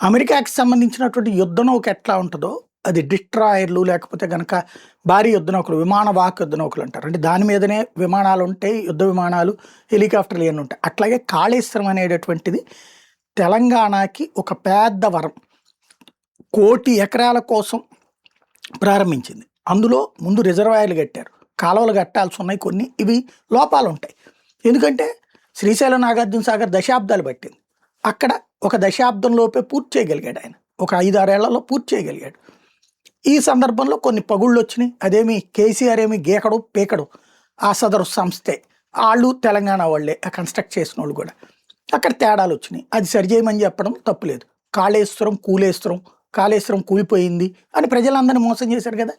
అమెరికాకి సంబంధించినటువంటి యుద్ధ నౌక ఎట్లా ఉంటుందో, అది డిస్ట్రాయర్లు లేకపోతే గనక భారీ యుద్ధ నౌకలు, విమాన వాహక యుద్ధ నౌకలు అంటారు. అంటే దాని మీదనే విమానాలు ఉంటాయి, యుద్ధ విమానాలు, హెలికాప్టర్లు ఇవన్నీ ఉంటాయి. అట్లాగే కాళేశ్వరం అనేటటువంటిది తెలంగాణకి ఒక పెద్ద వరం. 1,00,00,000 ఎకరాల కోసం ప్రారంభించింది. అందులో ముందు రిజర్వాయర్లు కట్టారు, కాలువలు కట్టాల్సి ఉన్నాయి కొన్ని. ఇవి లోపాలు ఉంటాయి. ఎందుకంటే శ్రీశైలం నాగార్జున సాగర్ దశాబ్దాలు పట్టింది. అక్కడ ఒక దశాబ్దంలోపే పూర్తి చేయగలిగాడు ఆయన, ఒక 5-6 ఏళ్లలో పూర్తి చేయగలిగాడు. ఈ సందర్భంలో కొన్ని పగుళ్ళు వచ్చినాయి. అదేమి కేసీఆర్ ఏమి గీకడు పీకడు, ఆ సదరు సంస్థే, వాళ్ళు తెలంగాణ వాళ్ళే ఆ కన్స్ట్రక్ట్ చేసిన వాళ్ళు కూడా. అక్కడ తేడాలు వచ్చినాయి, అది సరిచేయమని చెప్పడం తప్పులేదు. కాళేశ్వరం కూలిపోయింది అని ప్రజలందరినీ మోసం చేశారు కదా.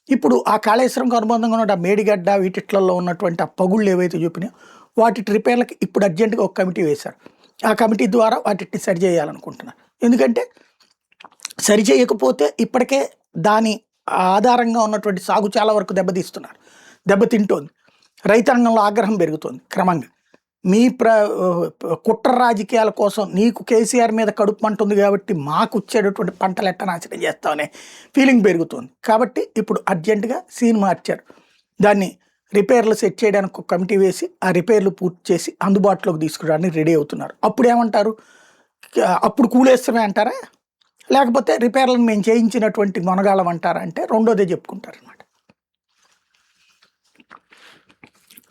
ఇప్పుడు ఆ కాళేశ్వరంకు అనుబంధంగా ఉన్న మేడిగడ్డ వీటిట్లలో ఉన్నటువంటి ఆ పగుళ్ళు ఏవైతే చూపినాయో వాటి రిపేర్లకి ఇప్పుడు అర్జెంటుగా ఒక కమిటీ వేశారు. ఆ కమిటీ ద్వారా వాటిని సరిచేయాలనుకుంటున్నారు. ఎందుకంటే సరిచేయకపోతే ఇప్పటికే దాని ఆధారంగా ఉన్నటువంటి సాగు చాలా వరకు దెబ్బతింటోంది. రైతాంగంలో ఆగ్రహం పెరుగుతోంది క్రమంగా. మీ కుట్ర రాజకీయాల కోసం నీకు కేసీఆర్ మీద కడుపు మంటుంది కాబట్టి మాకు వచ్చేటటువంటి పంటలు ఎట్ట నాశనం చేస్తామనే ఫీలింగ్ పెరుగుతుంది. కాబట్టి ఇప్పుడు అర్జెంటుగా సీన్ మార్చారు. దాన్ని రిపేర్లు సెట్ చేయడానికి ఒక కమిటీ వేసి ఆ రిపేర్లు పూర్తి చేసి అందుబాటులోకి తీసుకురావడానికి రెడీ అవుతున్నారు. అప్పుడు ఏమంటారు, అప్పుడు కూలేస్తామే అంటారా, లేకపోతే రిపేర్లను మేము చేయించినటువంటి మొనగాళ్ళం అంటారా అంటే రెండోదే చెప్పుకుంటారు అనమాట.